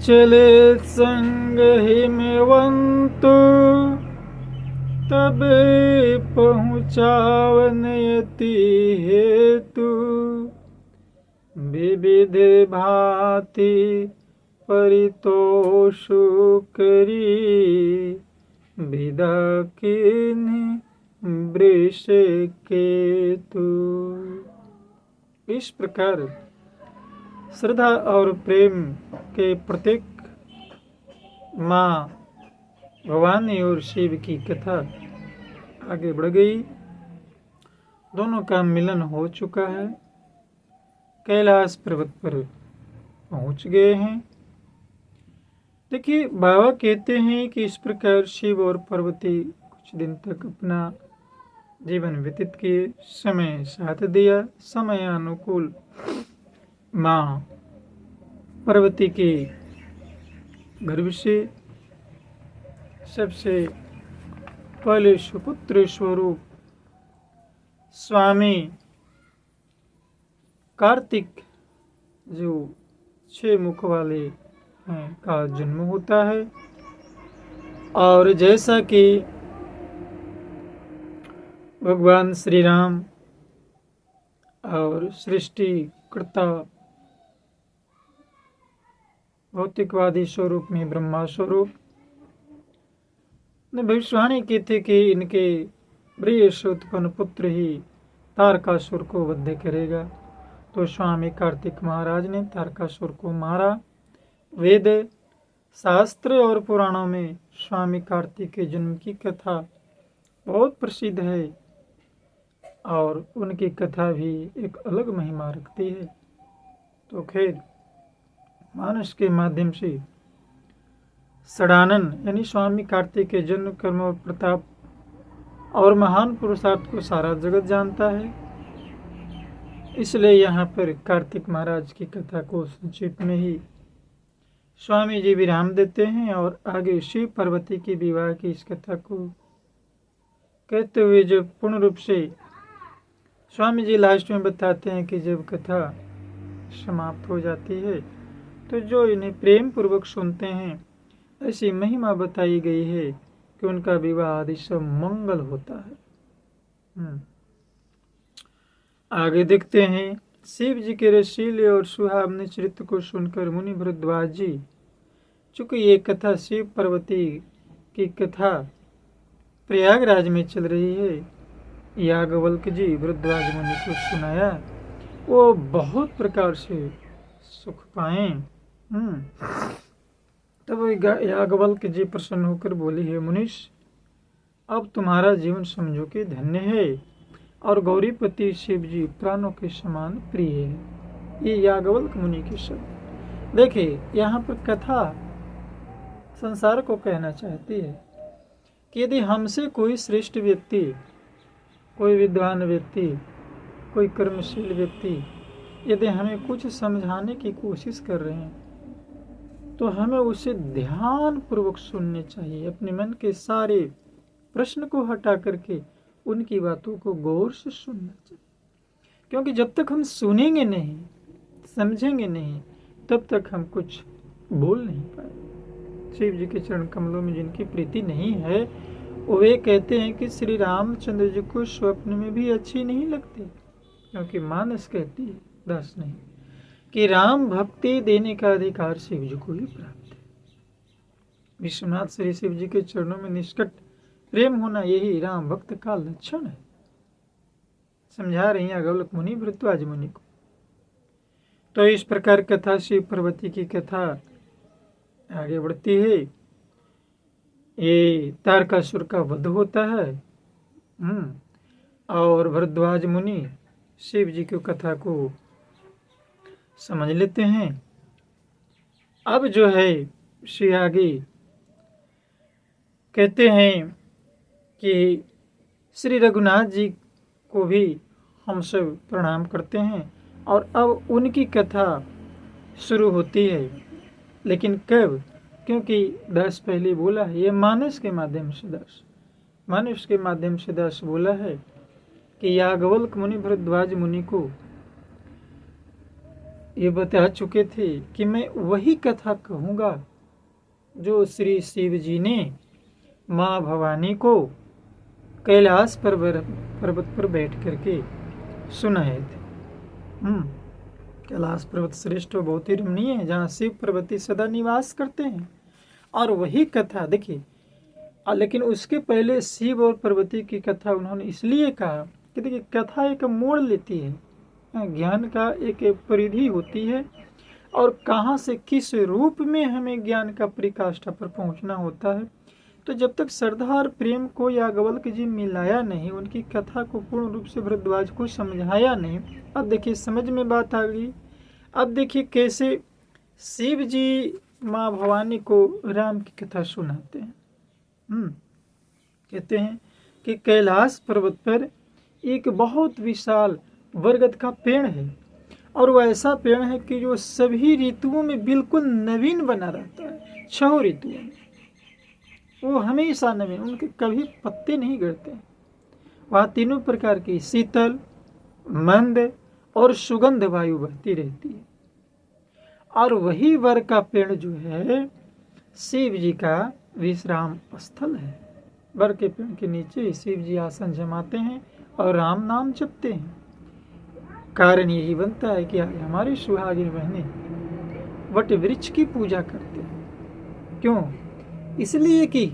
चले संग हिमवंतु तबे पहुँचावन यति हेतु विविध भांति परितोषु करी विदा किन्हीं वृष केतु। इस प्रकार श्रद्धा और प्रेम के प्रतीक माँ भवानी और शिव की कथा आगे बढ़ गई। दोनों का मिलन हो चुका है, कैलाश पर्वत पर पहुंच गए हैं। देखिए, बाबा कहते हैं कि इस प्रकार शिव और पार्वती कुछ दिन तक अपना जीवन व्यतीत किए, समय साथ दिया। समय अनुकूल माँ पार्वती के गर्भ से सबसे पहले सुपुत्र स्वरूप स्वामी कार्तिक जो 6 मुख वाले हैं का जन्म होता है। और जैसा कि भगवान श्री राम और सृष्टिकर्ता भौतिकवादी स्वरूप में ब्रह्मा स्वरूप ने भविष्यवाणी की थी कि इनके प्रिय से उत्पन्न पुत्र ही तारकासुर को वध करेगा। तो स्वामी कार्तिक महाराज ने तारकासुर को मारा। वेद शास्त्र और पुराणों में स्वामी कार्तिक के जन्म की कथा बहुत प्रसिद्ध है और उनकी कथा भी एक अलग महिमा रखती है। तो खैर, मानस के माध्यम से षडानन यानी स्वामी कार्तिक के जन्म, कर्म और प्रताप और महान पुरुषार्थ को सारा जगत जानता है। इसलिए यहाँ पर कार्तिक महाराज की कथा को संक्षिप्त में ही स्वामी जी विराम देते हैं और आगे शिव पार्वती की विवाह की इस कथा को कहते हुए जब पूर्ण रूप से स्वामी जी लास्ट में बताते हैं कि जब कथा समाप्त हो जाती है तो जो इन्हें प्रेम पूर्वक सुनते हैं ऐसी महिमा बताई गई है कि उनका विवाह आदि सब मंगल होता है। आगे देखते हैं, शिव जी के रसीले और सुहावने चरित्र को सुनकर मुनि भरद्वाज जी, चूंकि ये कथा शिव पार्वती की कथा प्रयागराज में चल रही है, याज्ञवल्क्य जी भरद्वाज मुनि को सुनाया, वो बहुत प्रकार से सुख पाए। तब याज्ञवल्क्य जी प्रसन्न होकर बोली, है मुनीश, अब तुम्हारा जीवन समझो कि धन्य है और गौरीपति शिव जी प्राणों के समान प्रिय है। ये याज्ञवल्क्य मुनि के शब्द। देखिए, यहाँ पर कथा संसार को कहना चाहती है कि यदि हमसे कोई श्रेष्ठ व्यक्ति, कोई विद्वान व्यक्ति, कोई कर्मशील व्यक्ति यदि हमें कुछ समझाने की कोशिश कर रहे हैं तो हमें उसे ध्यान पूर्वक सुनने चाहिए। अपने मन के सारे प्रश्न को हटा करके उनकी बातों को गौर से सुनना चाहिए, क्योंकि जब तक हम सुनेंगे नहीं, समझेंगे नहीं, तब तक हम कुछ बोल नहीं पाएंगे। शिव जी के चरण कमलों में जिनकी प्रीति नहीं है, वे कहते हैं कि श्री रामचंद्र जी को स्वप्न में भी अच्छी नहीं लगती, क्योंकि मानस कहती है, दास नहीं, कि राम भक्ति देने का अधिकार शिव जी को ही प्राप्त है। विश्वनाथ श्री शिव जी के चरणों में निष्कट प्रेम होना यही राम भक्त का लक्षण है। समझा रही हैं याज्ञवल्क्य मुनि भरद्वाज मुनि को। तो इस प्रकार कथा शिव पार्वती की कथा आगे बढ़ती है। ये तारकासुर का वध होता है और भरद्वाज मुनि शिव जी की कथा को समझ लेते हैं। अब जो है श्री आगे कहते हैं कि श्री रघुनाथ जी को भी हम सब प्रणाम करते हैं और अब उनकी कथा शुरू होती है। लेकिन कब? क्योंकि दास पहले बोला है, ये मानस के माध्यम से दास बोला है कि याज्ञवल्क्य मुनि भरद्वाज मुनि को ये बता चुके थे कि मैं वही कथा कहूँगा जो श्री शिव जी ने माँ भवानी को कैलाश पर्वत पर बैठ करके सुनाए थे। कैलाश पर्वत श्रेष्ठ बहुत ही रमणीय है, जहाँ शिव पार्वती सदा निवास करते हैं। और वही कथा देखिए, लेकिन उसके पहले शिव और पार्वती की कथा उन्होंने इसलिए कहा कि देखिए कथा एक मोड़ लेती है, ज्ञान का एक परिधि होती है, और कहाँ से किस रूप में हमें ज्ञान का परिकाष्ठा पर पहुँचना होता है। तो जब तक श्रद्धा और प्रेम को याज्ञवल्क्य जी मिलाया नहीं, उनकी कथा को पूर्ण रूप से भरद्वाज को समझाया नहीं। अब देखिए समझ में बात आ गई। अब देखिए कैसे शिव जी माँ भवानी को राम की कथा सुनाते हैं। कहते हैं कि कैलाश पर्वत पर एक बहुत विशाल बरगद का पेड़ है, और वह ऐसा पेड़ है कि जो सभी ऋतुओं में बिल्कुल नवीन बना रहता है। 6 ऋतुओं में वो हमेशा नवीन, उनके कभी पत्ते नहीं गिरते। वहाँ 3 प्रकार की शीतल, मंद और सुगंध वायु बहती रहती है। और वही वर का पेड़ जो है शिव जी का विश्राम स्थल है। वर के पेड़ के नीचे शिव जी आसन जमाते हैं और राम नाम जपते हैं। कारण यही बनता है कि हमारी सुहागिन बहनें वट वृक्ष की पूजा करते हैं। क्यों? इसलिए कि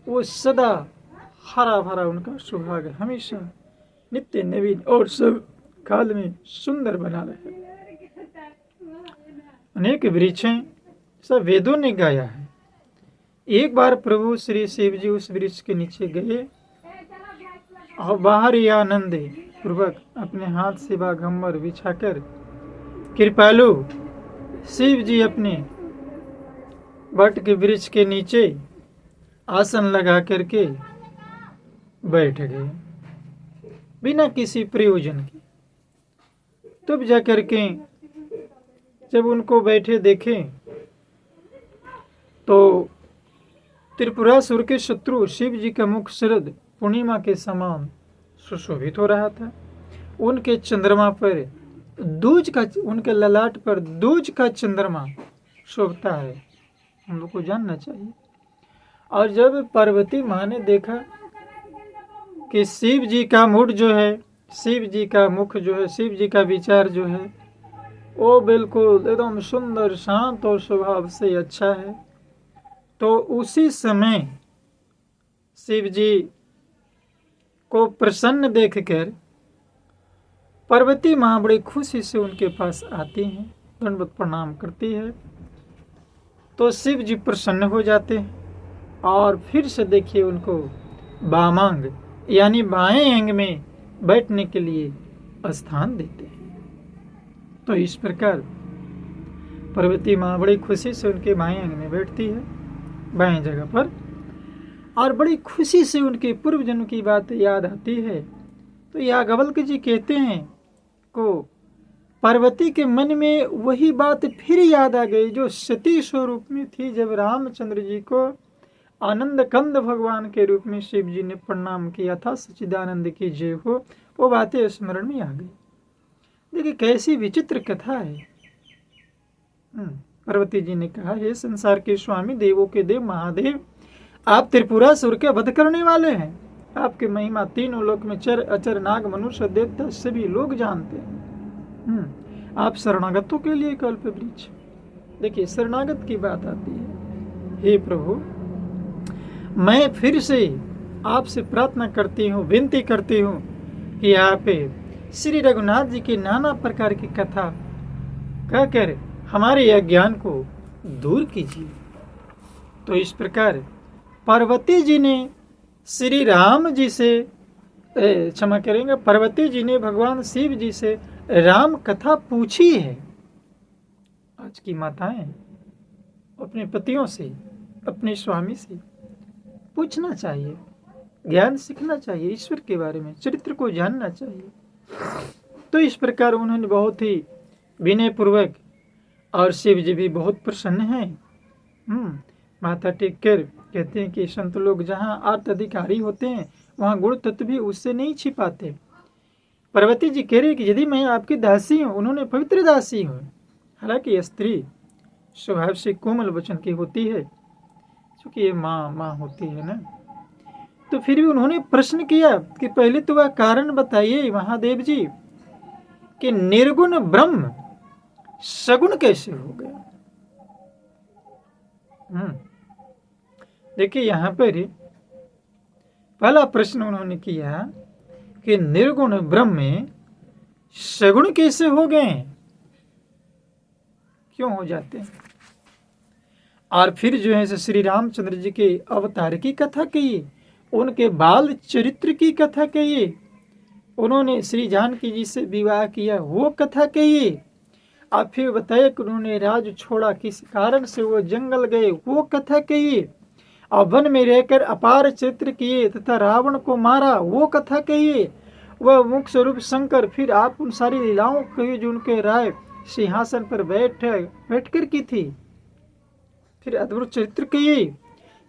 वो सदा हरा भरा उनका सुहाग हमेशा नित्य नवीन और सब काल में सुंदर बना रहे। अनेक वृक्ष हैं, सब वेदों ने गाया है। एक बार प्रभु श्री शिव जी उस वृक्ष के नीचे गए और बाहर ही आनंद पूर्वक अपने हाथ से बाघम्बर बिछाकर कृपालु शिव जी अपने वट के वृक्ष के नीचे आसन लगा करके बैठ गए बिना किसी प्रयोजन के। तब जाकर के जब उनको बैठे देखे तो त्रिपुरासुर के शत्रु शिव जी का मुख शरद पूर्णिमा के समान सुशोभित हो रहा था। उनके चंद्रमा पर दूज का, उनके ललाट पर दूज का चंद्रमा शोभता है, हम लोग को जानना चाहिए। और जब पार्वती माँ ने देखा कि शिव जी का मूड जो है, शिव जी का मुख जो है, शिव जी का विचार जो है वो बिल्कुल एकदम सुंदर शांत और स्वभाव से अच्छा है, तो उसी समय शिव जी को प्रसन्न देखकर पार्वती माँ बड़ी खुशी से उनके पास आती हैं, दंडवत प्रणाम करती है। तो शिव जी प्रसन्न हो जाते हैं और फिर से देखिए उनको वामांग यानी बाएं अंग में बैठने के लिए स्थान देते हैं। तो इस प्रकार पार्वती माँ बड़ी खुशी से उनके बाएं अंग में बैठती है, बाएं जगह पर, और बड़ी खुशी से उनके पूर्व जन्म की बात याद आती है। तो याज्ञवल्क्य जी कहते हैं को पार्वती के मन में वही बात फिर याद आ गई जो सती स्वरूप में थी, जब रामचंद्र जी को आनंद कंद भगवान के रूप में शिव जी ने प्रणाम किया था, सच्चिदानंद की जय हो, वो बातें स्मरण में आ गई। देखिए कैसी विचित्र कथा है। पार्वती जी ने कहा, हे संसार के स्वामी, देवों के देव महादेव, आप त्रिपुरासुर के वध करने वाले हैं। आपकी महिमा तीनों लोक में चर अचर नाग मनुष्य देवता सभी लोग जानते हैं। आप शरणागतों के लिए कल्प वृक्ष। देखिए शरणागत की बात आती है। हे प्रभु, मैं फिर से आपसे प्रार्थना करती हूँ, विनती करती हूँ कि आप श्री रघुनाथ जी की नाना प्रकार की कथा कहकर हमारे अज्ञान को दूर कीजिए। तो इस प्रकार पार्वती जी ने श्री राम जी से क्षमा करेंगे, पार्वती जी ने भगवान शिव जी से राम कथा पूछी है। आज की माताएं अपने पतियों से, अपने स्वामी से पूछना चाहिए, ज्ञान सीखना चाहिए, ईश्वर के बारे में, चरित्र को जानना चाहिए। तो इस प्रकार उन्होंने बहुत ही विनय पूर्वक, और शिव जी भी बहुत प्रसन्न हैं, माथा टेक कर कहते हैं कि संत लोग जहाँ आर्त अधिकारी होते हैं वहाँ गुण तत्व भी उससे नहीं छिपाते। पार्वती जी कह रही कि यदि मैं आपकी दासी हूँ, उन्होंने पवित्र दासी हूँ, हालांकि स्त्री स्वभाव से कोमल वचन की होती है, क्योंकि ये माँ होती है ना। तो फिर भी उन्होंने प्रश्न किया कि पहले तो वह कारण बताइए महादेव जी कि निर्गुण ब्रह्म सगुण कैसे हो गया। देखिए यहाँ पर पहला प्रश्न उन्होंने किया कि निर्गुण ब्रह्म सगुण कैसे हो गए, क्यों हो जाते हैं। और फिर जो है श्री रामचंद्र जी के अवतार की कथा कही, उनके बाल चरित्र की कथा कही, उन्होंने श्री जानकी जी से विवाह किया वो कथा कही, और फिर बताया कि उन्होंने राज छोड़ा किस कारण से वो जंगल गए वो कथा कही, और वन में रहकर अपार चित्र किए तथा रावण को मारा वो कथा कही, वह मुख्य स्वरूप शंकर। फिर आप उन सारी लीलाओं कही जो उनके राय सिंहासन पर बैठकर की थी। फिर अद्भुत चरित्र कही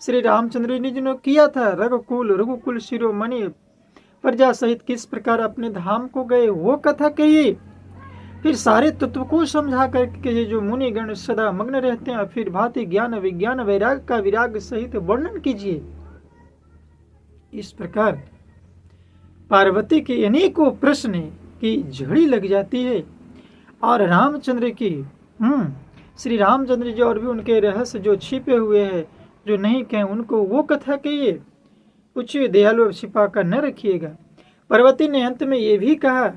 श्री रामचंद्र जी ने किया था, रघुकुल शिरोमणि प्रजा सहित किस प्रकार अपने धाम को गए वो कथा कही। फिर सारे तत्व को समझा करके जो मुनिगण सदा मग्न रहते हैं, फिर भांति ज्ञान विज्ञान वैराग का विराग सहित वर्णन कीजिए। इस प्रकार पार्वती के अनेकों प्रश्न की झड़ी लग जाती है, और रामचंद्र की श्री रामचंद्र जी और भी उनके रहस्य जो छिपे हुए हैं, जो नहीं कहें उनको वो कथा कहिए, पूछिए दयालु छिपा कर न रखिएगा। पार्वती ने अंत में ये भी कहा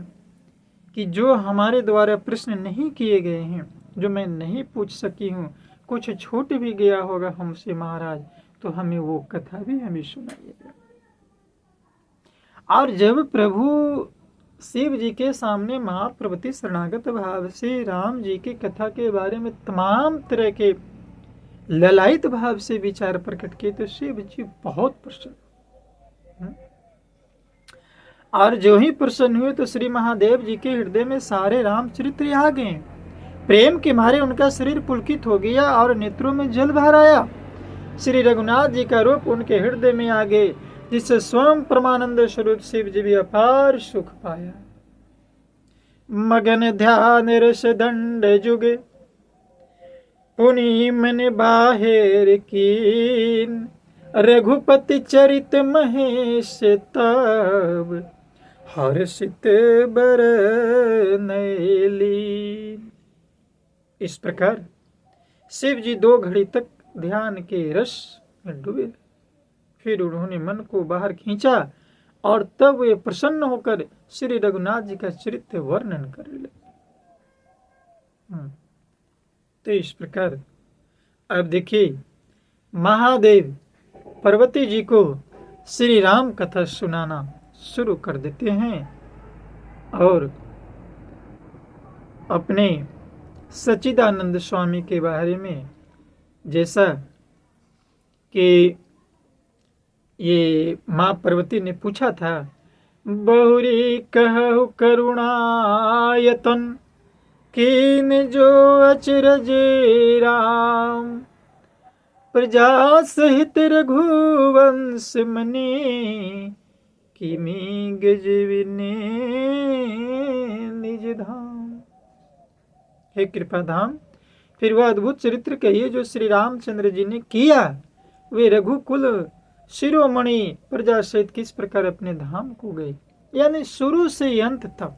कि जो हमारे द्वारा प्रश्न नहीं किए गए हैं, जो मैं नहीं पूछ सकी हूँ, कुछ छूट भी गया होगा हमसे महाराज, तो हमें वो कथा भी हमें सुनाइएगा। और जब प्रभु शिव जी के सामने महापार्वती शरणागत भाव से राम जी की कथा के बारे में तमाम तरह के ललायित भाव से विचार प्रकट किए, तो शिव जी बहुत प्रसन्न। और जो ही प्रसन्न हुए तो श्री महादेव जी के हृदय में सारे रामचरित्र आ गए। प्रेम के मारे उनका शरीर पुलकित हो गया और नेत्रों में जल भर आया। श्री रघुनाथ जी का रूप उनके हृदय में आ गए, जिससे स्वयं परमानंद स्वरूप शिव जी भी अपार सुख पाया। मगन ध्यान रस दंड जुगे पुनि मन बाहेर कीन, रघुपति चरित महेश तब हर्षित बर नैली। इस प्रकार शिव जी 2 घड़ी तक ध्यान के रस में डूबे। फिर उन्होंने मन को बाहर खींचा और तब वे प्रसन्न होकर श्री रघुनाथ जी का चरित्र वर्णन करने लगे। तो इस प्रकार अब देखिए महादेव पार्वती जी को श्री राम कथा सुनाना शुरू कर देते हैं, और अपने सच्चिदानंद स्वामी के बारे में, जैसा कि ये माँ पार्वती ने पूछा था, बहुरी कहु करुणायतन कीन जो अचरज राम, प्रजा सहित रघुवंश मने किमी गजविने निज धाम। हे कृपा धाम। फिर वह अद्भुत चरित्र कहिए जो श्री रामचंद्र जी ने किया। वे रघुकुल शिरोमणि प्रजा सहित किस प्रकार अपने धाम को गए, यानी शुरू से अंत तक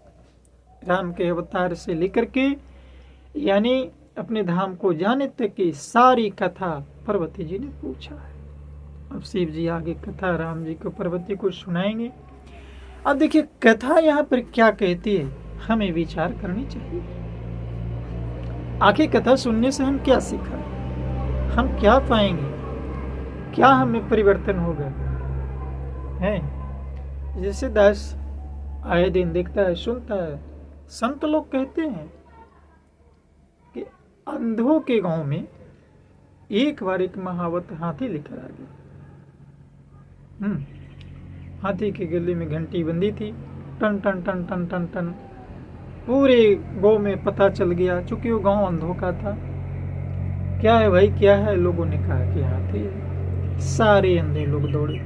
राम के अवतार से लेकर के यानी अपने धाम को जाने तक की सारी कथा पार्वती जी ने पूछा है। अब शिव जी आगे कथा राम जी को पार्वती को सुनाएंगे। अब देखिए कथा यहाँ पर क्या कहती है, हमें विचार करनी चाहिए। आखिर कथा सुनने से हम क्या सीखा, हम क्या पाएंगे, क्या हमें परिवर्तन होगा है। जैसे दास आए दिन देखता है सुनता है, संत लोग कहते हैं कि अंधों के गांव में एक बार एक महावत हाथी लेकर आ गया। हाथी के गले में घंटी बंदी थी, टन टन टन टन टन टन। पूरे गांव में पता चल गया, चूंकि वो गांव अंधों का था। क्या है भाई क्या है, लोगों ने कहा कि हाथी है। सारे अंधे लोग दौड़े।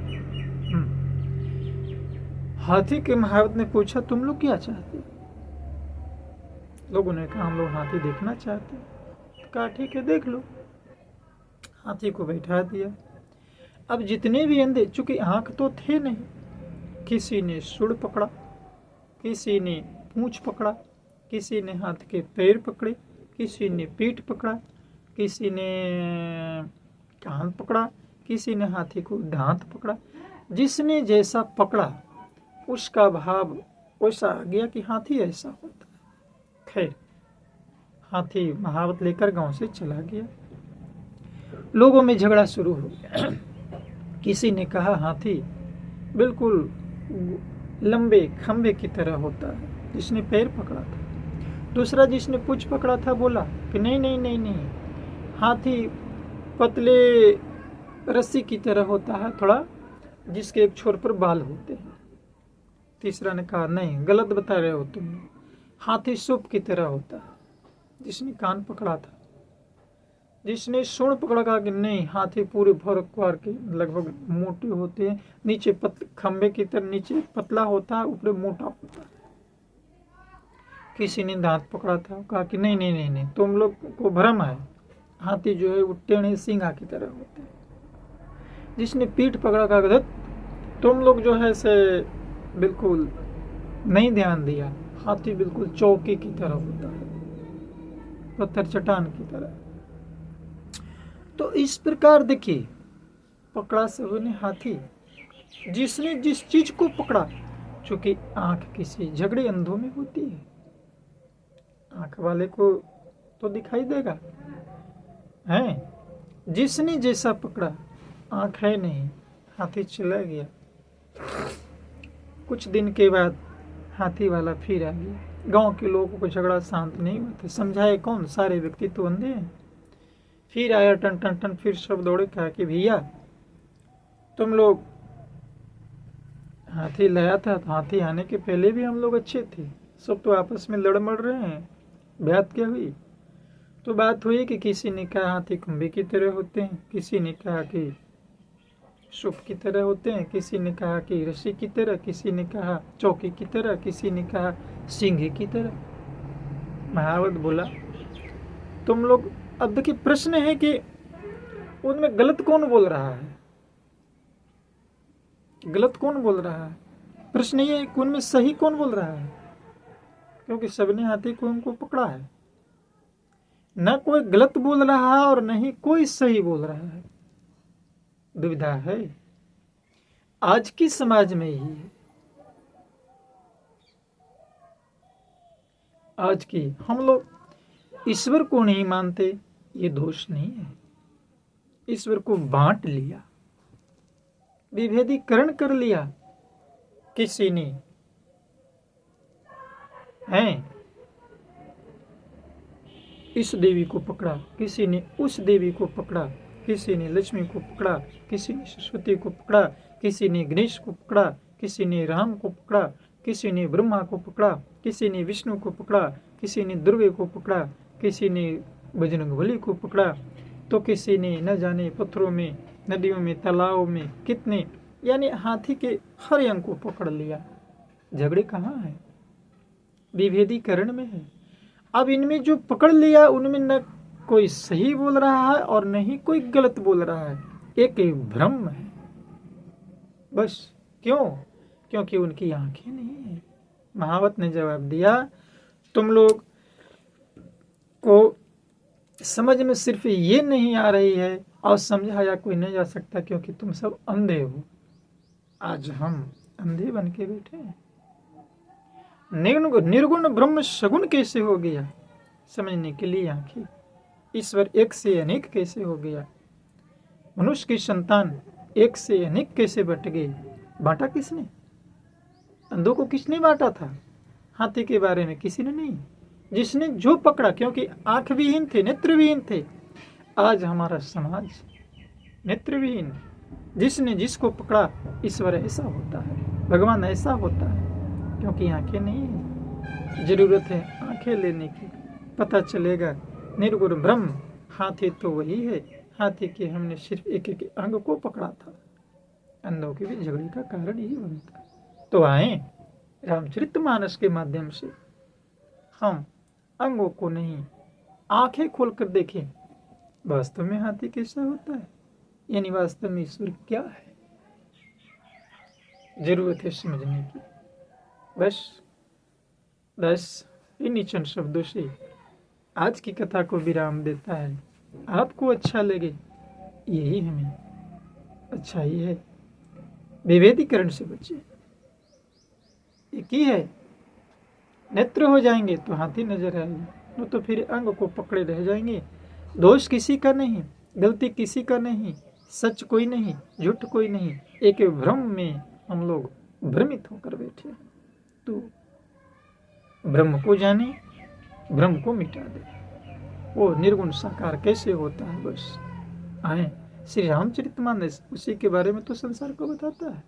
हाथी के महावत ने पूछा तुम लोग क्या चाहते हो। लोगों ने कहा हम लोग हाथी देखना चाहते हैं। तो कहा ठीक है देख लो। हाथी को बैठा दिया। अब जितने भी अंधे, चूंकि आंख तो थे नहीं, किसी ने सूंड पकड़ा, किसी ने पूंछ पकड़ा, किसी ने हाथ के पैर पकड़े, किसी ने पीठ पकड़ा, किसी ने कान पकड़ा, किसी ने हाथी को दांत पकड़ा। जिसने जैसा पकड़ा उसका भाव वैसा आ गया कि हाथी ऐसा होता है। खैर, हाथी महावत लेकर गांव से चला गया। लोगों में झगड़ा शुरू हो गया। किसी ने कहा हाथी बिल्कुल लंबे खंबे की तरह होता है, जिसने पैर पकड़ा था। दूसरा जिसने पूंछ पकड़ा था बोला कि नहीं नहीं नहीं नहीं, हाथी पतले रस्सी की तरह होता है थोड़ा, जिसके एक छोर पर बाल होते हैं। तीसरा ने कहा नहीं, गलत बता रहे हो तुम, हाथी सूप की तरह होता है। जिसने कान पकड़ा था, जिसने सूंड पकड़ा, कहा कि नहीं, हाथी पूरे भर के लगभग मोटे होते हैं, नीचे खंबे की तरह नीचे पतला होता है, ऊपर मोटा होता है। किसी ने दांत पकड़ा था, कहा कि नहीं नहीं नहीं नहीं, तुम लोग को भ्रम है, हाथी जो है वो टेढ़े सिंघा की तरह होते हैं। जिसने पीठ पकड़ा, कहा तुम लोग जो है से बिल्कुल नहीं ध्यान दिया, हाथी बिल्कुल चौकी की तरह होता है, पत्थर चट्टान की तरह। तो इस प्रकार देखिए, पकड़ा सभी ने हाथी। जिसने जिस चीज को पकड़ा, चूंकि आंख किसी झगड़े अंधों में होती है, आंख वाले को तो दिखाई देगा है। जिसने जैसा पकड़ा, आंख है नहीं, हाथी चला गया। कुछ दिन के बाद हाथी वाला फिर आ गया। गांव के लोगों को झगड़ा शांत नहीं हुआ था। समझाए कौन, सारे व्यक्ति तो अंधे हैं। फिर आया टन टन टन, फिर सब दौड़े, कहा कि भैया तुम लोग, हाथी लाया था, तो हाथी आने के पहले भी हम लोग अच्छे थे, सब तो आपस में लड़ मड़ रहे हैं, बात क्या हुई? तो बात हुई कि किसी ने कहा हाथी खंबे की तरह होते हैं, किसी ने कहा कि सूप की तरह होते हैं, किसी ने कहा कि रस्सी की तरह, किसी ने कहा चौकी की तरह, किसी ने कहा सिंघे की तरह। महावत बोला तुम लोग, अब देखिए प्रश्न है कि उनमें गलत कौन बोल रहा है, गलत कौन बोल रहा है? प्रश्न ये है कि उनमें सही कौन बोल रहा है, क्योंकि सबने हाथी को उनको पकड़ा है। न कोई गलत बोल रहा है और न ही कोई सही बोल रहा है। दुविधा है, आज की समाज में ही है। आज की हम लोग ईश्वर को नहीं मानते, ये दोष नहीं है। ईश्वर को बांट लिया, विभेदीकरण कर लिया किसी ने, है इस देवी को पकड़ा, किसी ने उस देवी को पकड़ा, किसी ने लक्ष्मी को पकड़ा, किसी ने सरस्वती को पकड़ा, किसी ने गणेश को पकड़ा, किसी ने राम को पकड़ा, किसी ने ब्रह्मा को पकड़ा, किसी ने विष्णु को पकड़ा, किसी ने दुर्गे को पकड़ा, किसी ने बजरंगबली को पकड़ा, तो किसी ने न जाने पत्थरों में, नदियों में, तालाबों में कितने, यानी हाथी के हर अंग को पकड़ लिया। झगड़े कहाँ है? विभेदीकरण में है। अब इनमें जो पकड़ लिया उनमें न कोई सही बोल रहा है और न ही कोई गलत बोल रहा है, एक भ्रम है बस। क्यों? क्योंकि उनकी आंखें नहीं है। महावत ने जवाब दिया, तुम लोग को समझ में सिर्फ ये नहीं आ रही है और समझाया कोई नहीं जा सकता, क्योंकि तुम सब अंधे हो। आज हम अंधे बन के बैठे हैं। निर्गुण ब्रह्म सगुण कैसे हो गया, समझने के लिए आंखें। ईश्वर एक से अनेक कैसे हो गया, मनुष्य की संतान एक से अनेक कैसे बट गई, बांटा किसने? अंधों को किसने बांटा था? हाथी के बारे में किसी ने नहीं। जिसने जो पकड़ा, क्योंकि आंख विहीन थे, नेत्र विहीन थे। आज हमारा समाज नेत्र विहीन, जिसने जिसको पकड़ा, ईश्वर ऐसा होता है, भगवान ऐसा होता है, क्योंकि आंखें नहीं है। जरूरत है आंखें लेने की, पता चलेगा निर्गुण ब्रह्म। हाथी तो वही है, हाथी के हमने सिर्फ एक एक अंग को पकड़ा था। अंधों के भी झगड़े का कारण यही बनता। तो आए रामचरितमानस के माध्यम से हम अंगों को नहीं, आंखें खोलकर देखें वास्तव में हाथी कैसा होता है, यानी वास्तव में ईश्वर क्या है। जरूरत है समझने की। बस इन्हीं चंद शब्दों से आज की कथा को विराम देता है। आपको अच्छा लगे यही हमें अच्छाई है। विभेदीकरण से बचे। एक ही है, नेत्र हो जाएंगे तो हाथी नजर आएगा, तो फिर अंग को पकड़े रह जाएंगे। दोष किसी का नहीं, गलती किसी का नहीं, सच कोई नहीं, झूठ कोई नहीं, एक भ्रम में हम लोग भ्रमित होकर बैठे हैं। तो ब्रह्म को जाने, भ्रम को मिटा दे। वो निर्गुण साकार कैसे होता है, बस आए श्री रामचरितमानस उसी के बारे में तो संसार को बताता है।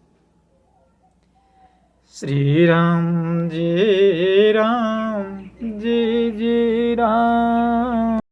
श्री राम जय राम जय जय राम।